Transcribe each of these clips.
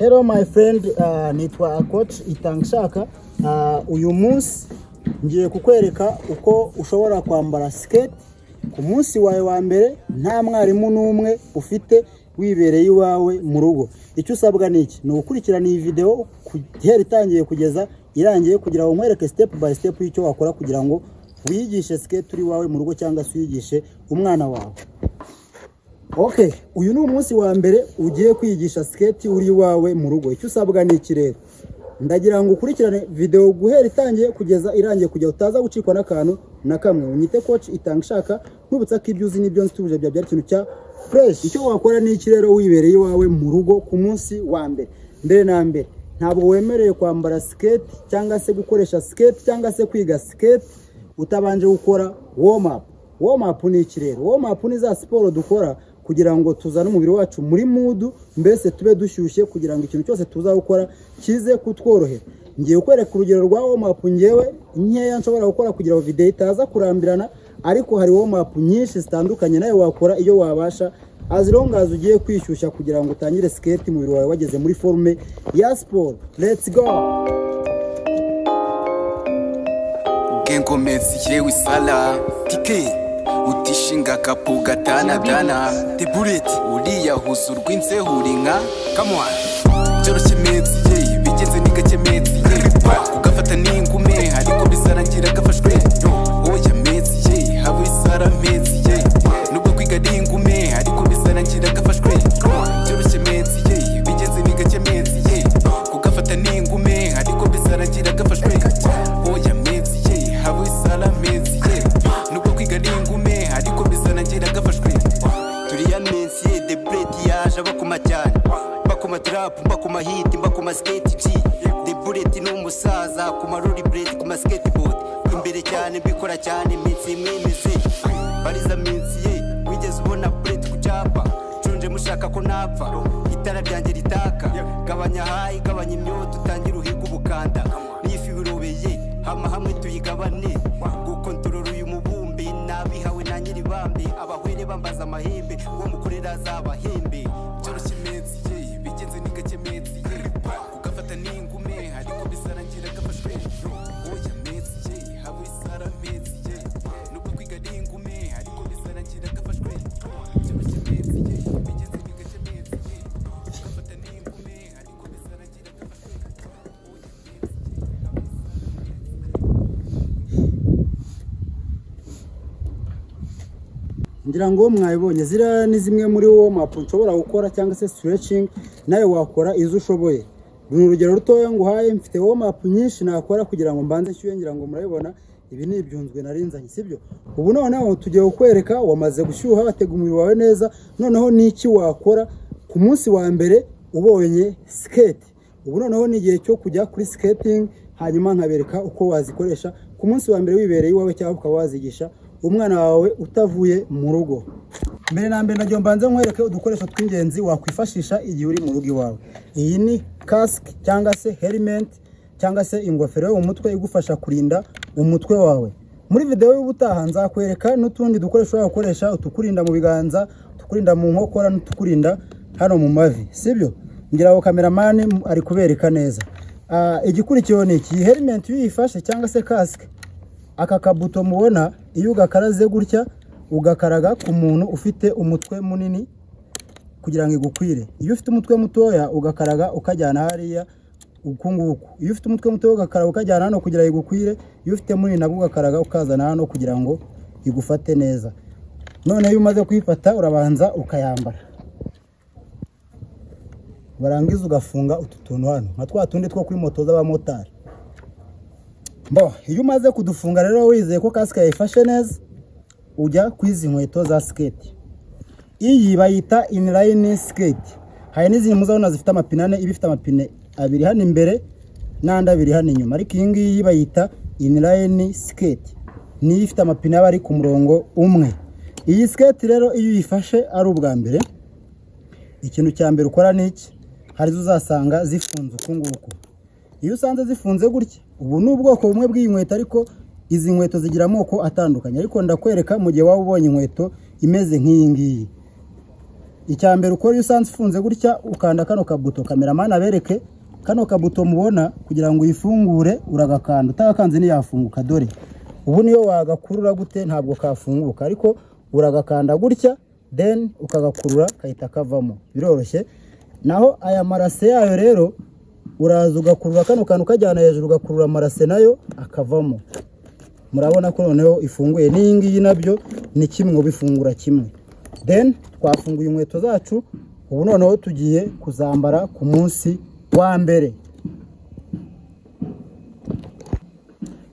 Hello my friend, nitwa coach Itangishaka. Uyu munsi ngiye kukwereka uko ushobora kwambara skate ku munsi wawe wa mbere nta mwarimu n'umwe ufite wibereye iwawe mu rugo. Icyo usabwa niki ni ukurikirana iyi video kugera itangiye kugeza irangiye kugira ngo nkwereke step by step icyo wakora kugira ngo wiyigishe skate uri wawe mu rugo cyangwa se uyigishe umwana wawe. Okay, uyu ni umunsi wa mbere ugiye kwigisha skate uri wawe mu rugo. Icyo usabwa ni iki rero? Ndagira ngo ukurikirane video guhera itangiye kugeza irangiye kujya utaza gucikwa n'akantu na kamwe. Unyite coach Itangishaka, nkubutsa ko ibyo uzi n'ibyo nzituje bya kintu cya fresh. Icyo wakora ni iki rero wibereye iwawe mu rugo ku munsi wa mbere? Mbere na mbere ntabwo wemereye kwambara skate cyangwa se gukoresha skate cyangwa se kwiga skate utabanje gukora warm up. Warm up ni iki rero? Warm up ni za siporo dukora kugira ngo tuzane umubiri wacu muri mood, mbese tube dushyushye kugira ngo ikintu cyose tuza gukora kize kutworohera. Ngiye kukwereka urugero rwa warm up ngewe nkeya nshobora gukora kugira ngo video itaza kurambirana, ariko hari warm up nyinshi zitandukanye nawe wakora iyo wabasha, as long as ugiye kwishyushya kugira ngo utangire skate umubiri wawe wageze muri forme ya sport. Let's go. Gengo mezi yewe sala tike utishinga kapu gatana dana the bullet uriya huzurwa insehurinka come on cyoroshye mezi ye bigeze nigake mezi ye ugafata n'ingume ariko bisarangira gafashwe oya mezi ye habo isara mezi ye nubwo kwiga n'ingume ariko bisarangira gafashwe cyoroshye mezi ye bigeze nigake mezi ye ugafata n'ingume ariko bisarangira gafashwe oya mezi ye habo isara mezi ye nubwo kwiga n'ingume ariko bisarangira gafashwe turiya mezi ye the bread yaje bakoma cyane bakoma trap bakoma hit bakoma skate G the bullet n'umusaza ku maroli bread ku skateboard imbere cyane bikora cyane iminsi imwe mizi bariza minsi ye wigeze ubona bullet ku cyapa cunje mushaka ko napfa itara ryanjye ritaka gabanya hayi gabanya imyoto utangira uhiga ubukanda nifi birobeye hama hamwe tuyigabane gukontorora uyu mubumbi nabihawe na nyiri bambi abahwere bambaza amahembe uwo mukorera azabahembe cyoroshye mezi ye bigeze nigake mezi ye ugafata n'ingume ariko bisarangira gafashwe oya mezi ye habo isara mezi ye nubwo kwiga n'ingume ariko bisarangira gafashwe cyoroshye mezi ye bigeze nigake mezi ye ugafata n'ingume ariko bisarangira gafashwe ngira ngo mwabibonye zira ni zimwe muri warm up nshobora gukora cyangwa se stretching nawe wakora izo ushoboye. Ni urugero rutoya nguhaye, mfite warm up nyinshi nakora kugira ngo mbanze shyuye. Ngira ngo murabibona ibi ni ibyunzwe narinzanye, sibyo? Ubu noneho tugiye kukwereka wamaze gushyuha watega umubiri wawe neza, noneho niki wakora ku munsi wa mbere ubonye skate. Ubu noneho ni igihe cyo kujya kuri skating, hanyuma nkabereka uko wazikoresha ku munsi wa mbere wibereye iwawe cyangwa ukaba wazigisha umwana wawe utavuye mu rugo. Mbere na mbere najyo mbanze nkwereke udukoresho tw'ingenzi wakwifashisha igihe uri mu rugo iwawe. Iyi ni cask cyangwa se helmet cyangwa se ingofero yo mu mutwe igufasha kurinda umutwe wawe. Muri video y'ubutaha nzakwereka n'utundi dukoresho wakoresha utukurinda mu biganza, tukurinda mu nkokora n'utukurinda hano mu mavi, sibyo? Ngira ngo cameraman ari kubereka neza. Igikurikiyeho ni iki? Helmet uyifashe cyangwa se cask, aka kabuto mubona iyo ugakaraze gutya ugakaraga ku muntu ufite umutwe munini kugira ngo igukwire. Iyo ufite umutwe mutoya ugakaraga ukajyana hariya ukunguku. Iyo ufite umutwe mutoya ugakaraga ukajyana hano kugira igukwire. Iyo ufite munini nabwo ugakaraga ukazana hano kugira ngo igufate neza. None iyo umaze kuyifata urabanza ukayambara, barangiza ugafunga utu tuntu hano nka twa tundi two kuri moto z'abamotari. Iyo umaze kudufunga rero wizeye ko kasike yayifashe neza, ujya kwizi nkweto za skate. Iyi bayita inline skate. Hari n'izindi muzabona zifite amapine ane, ibifite amapine abiri hano imbere n'andi abiri hano inyuma, ariko iyi ngiyi bayita inline skate. Ni ifite amapine abari ku murongo umwe. Iyi skate rero iyo uyifashe ari ubwa mbere, ikintu cya mbere ukora ni iki? Hari zo uzasanga zifunze ukunguku. Iyo usanze zifunze gutya, ubu ni ubwoko bumwe bw'iyi nkweto, ariko izi nkweto zigira amoko atandukanye, ariko ndakwereka mu gihe waba ubonye inkweto imeze nk'iyi ngiyi. icya mbere ukora iyo usanze ufunze gutya ukanda kano kabuto, kameramani abereke kano kabuto mubona kugira ngo uyifungure uragakanda, utagakanze ntiyafunguka. Dore ubu niyo wagakurura gute ntabwo kafunguka, ariko uragakanda gutya then ukagakurura kahita kavamo, biroroshye. Naho aya marase yayo rero uraza ugakurura kano kantu kajyana hejuru, ugakurura marase nayo akavamo. Murabona ko noneho ifunguye. N'iyi ngiyi nabyo ni kimwe, ubifungura kimwe. Then twafunguye inkweto zacu, ubu noneho tugiye kuzambara ku munsi wa mbere.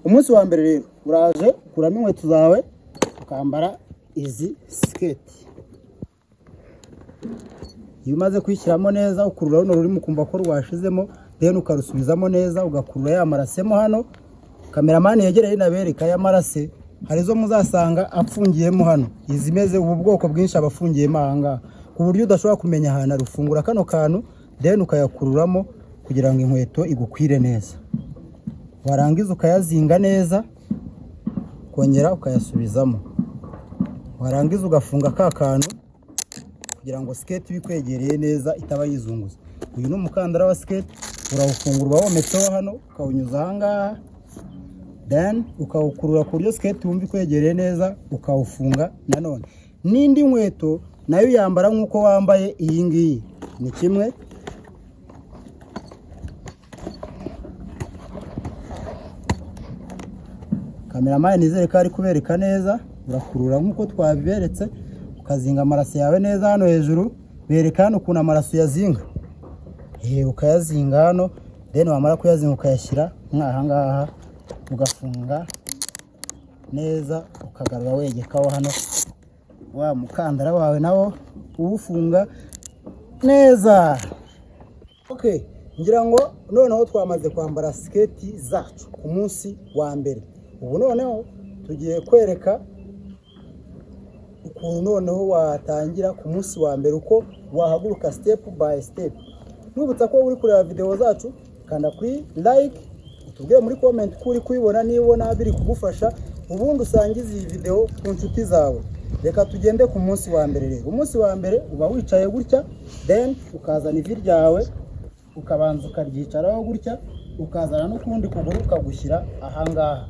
Umunsi wa mbere rero uraje ukuramo inkweto zawe ukambara izi skate. Iyo umaze kwishyiramo neza ukurura runo rurimo kumva ko rwashizemo, then ukarusubizamo neza ugakurura ya marasemo hano. Kameramani yegereye nabereka ya marase, hari zo muzasanga apfungiyemo hano, izimeze ubu bwoko bwinshi abafungiyemo ahanga, ku buryo udashobora kumenya ahantu arufungura kano kantu then ukayakururamo kugira ngo inkweto igukwire neza. Warangiza ukayazinga neza, kongera ukayasubizamo, warangiza ugafunga ka kantu kugira ngo skate bikwegereye neza itaba yizunguza. Uyu ni umukandara wa skate, urawufungura wometseho hano ukawunyuza ahangaha, then ukawukurura ku buryo skate wumva ikwegereye neza ukawufunga. Nanone n'indi nkweto nayo yambara nk'uko wambaye iyi ngiyi, ni kimwe. Kameramani nizere ko ari kubereka neza, urakurura nk'uko twabiberetse ukazinga amaraso yawe neza hano hejuru. Bereka hano ukuntu amaraso yazinga, ukayazinga hano, then wamara kuyazinga ukayashyira nk'aha ngaha, ugafunga neza ukagarura wegekaho hano wa mukandara wawe nawo uwufunga neza. Okay, ngira ngo noneho twamaze kwambara skate zacu ku munsi wa mbere. Ubu noneho tugiye kwereka ukuntu noneho watangira ku munsi wa mbere, uko wahaguruka step by step. Nubutsa ko uri kureba video zacu, kanda kuri like, utubwire muri comment ko uri kubibona, nibona biri kugufasha, ubundi usangize iyi video ku nshuti zawe. Reka tugende ku munsi wa mbere rero. Umunsi wa mbere uba wicaye gutya, then ukazana ivi ryawe ukabanza ukaryicaraho gutya, ukazana n'ukundi kuguru ukagushyira ahangaha.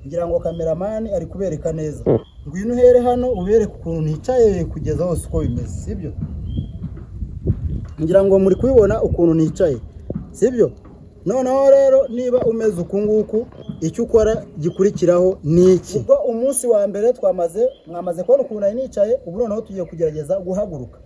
Ngira ngo kameramani ari kubereka neza. Ngwino uhere hano ubereke ukuntu nicaye kugeza hose uko bimeze, sibyo? Ngira ngo muri kubibona ukuntu nicaye, sibyo? Noneho rero niba umeze uku nguku, icyo ukora gikurikiraho ni iki? Ubwo umunsi wa mbere mwamaze kubona ukuntu nari nicaye, ubu noneho tugiye kugerageza guhaguruka.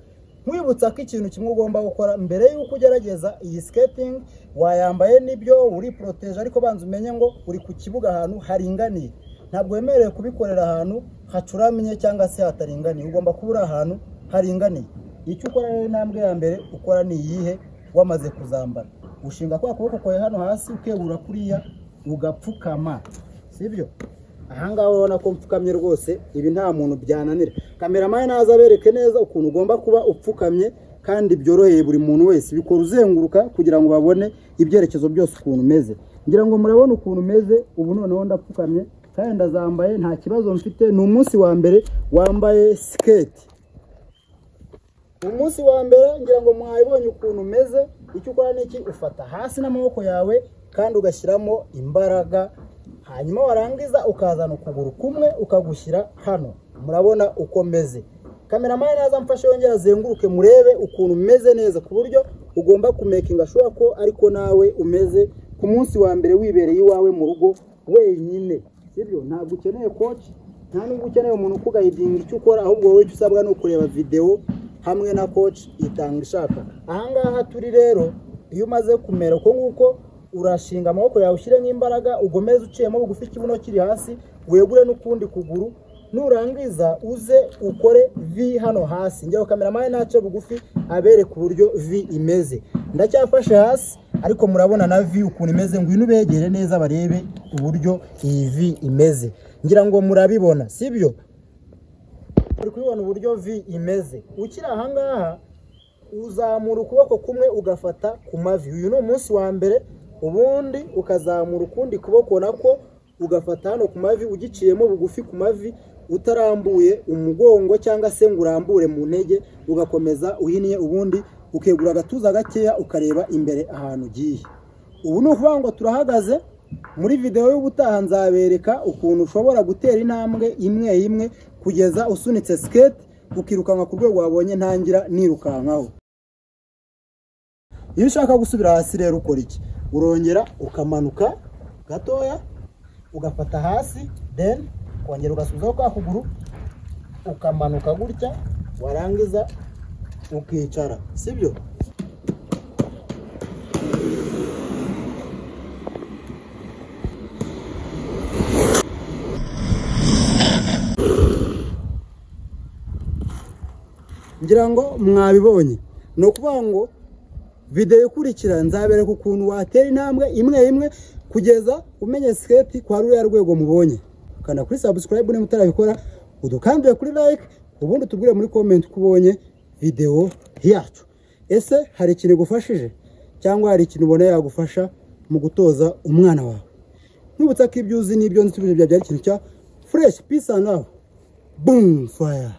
Nkwibutsa ko ikintu kimwe ugomba gukora mbere y'uko ugerageza iyi skating, wayambaye nibyo uri protege, ariko banza umenye ngo uri ku kibuga ahantu haringaniye. Ntabwo wemerewe kubikorera ahantu hacuramye cyangwa se hataringaniye, ugomba kubura ahantu haringaniye. Icyo ukora rero intambwe ya mbere ukora ni iyihe? Wamaze kuzambara, ushinga kwa kuboko kwawe hano hasi, ukegura kuriya ugapfukama, sibyo? Ahangaho urabona ko mpfukamye rwose, ibi nta muntu byananira. Kameramani naza abereke neza ukuntu ugomba kuba upfukamye kandi byoroheye buri muntu wese. Bikora uzenguruka kugira ngo babone ibyerekezo byose ukuntu umeze. Ngira ngo murabona ukuntu umeze. Ubu noneho ndapfukamye kandi ndazambaye, nta kibazo mfite. Ni umunsi wa mbere wambaye skate. Umunsi wa mbere ngira ngo mwayibonye ukuntu umeze. Icyo ukora niki? Ufata hasi n'amaboko yawe kandi ugashyiramo imbaraga, hanyuma warangiza ukazana ukuguru kumwe ukagushyira hano. Murabona uko meze. Kameramani naza mfashe yongera azenguruke murebe ukuntu umeze neza, ku buryo ugomba kumekinga sure ko ariko nawe umeze ku munsi wa mbere wibereye iwawe mu rugo wenyine, sibyo? Ntabwo ukeneye coach, nta nubwo ukeneye umuntu ukugayidinga icyo ukora, ahubwo wowe icyo usabwa ni ukureba video hamwe na coach itanga ishaka. Ahangaha turi rero, iyo umaze kumera uko nguko, urashinga amaboko yawe ushyire nk'imbaraga, ugomeze uciyemo bugufi, ikibuno kiri hasi, wegure n'ukundi kuguru. Nurangiza uze ukore V hano hasi. Njyewe kameramani nace bugufi abereka uburyo V imeze. Ndacyafashe hasi, ariko murabona na V ukuntu imeze. Ngwino ubegere neza barebe uburyo iyi V imeze. Ngira ngo murabibona, sibyo? Uri kubibona uburyo V imeze. Ukira ahangaha uzamura ukuboko kumwe ugafata ku mavi. Uyu ni umunsi wa mbere. Ubundi ukazamura ukundi kuboko nako ugafata hano ku mavi ugiciyemo bugufi ku mavi utarambuye umugongo cyangwa se ngo urambure mu ntege, ugakomeza uhiniye, ubundi ukegura agatuza gakeya ukareba imbere ahantu ugiye. Ubu ni ukuvuga ngo turahagaze. Muri video y'ubutaha nzabereka ukuntu ushobora gutera intambwe imwe imwe kugeza usunitse skate ukirukanka ku rwego wabonye ntangira nirukankaho. Iyo ushaka gusubira hasi rero ukora iki? Urongera ukamanuka gatoya ugafata hasi, then kongera ugasubizaho kwa kuguru ukamanuka gutya, warangiza ukicara, sibyo? Ngira ngo mwabibonye. No kuvuga ngo video ikurikira nzabereka ukuntu watera intambwe imwe imwe kugeza umenye skate kwa ruriya rwego mubonye. Kana kuri subscribe ni mutarabikora, udukandire kuri like, ubundi tubwire muri comment kubonye video yacu. Ese hari ikintu gufashije cyangwa hari ikintu ubona yagufasha mu gutoza umwana wawe? Nubutaka ibyo uzi n'ibyo nzi, ibintu byari ikintu cya fresh, peace and love, boom fire.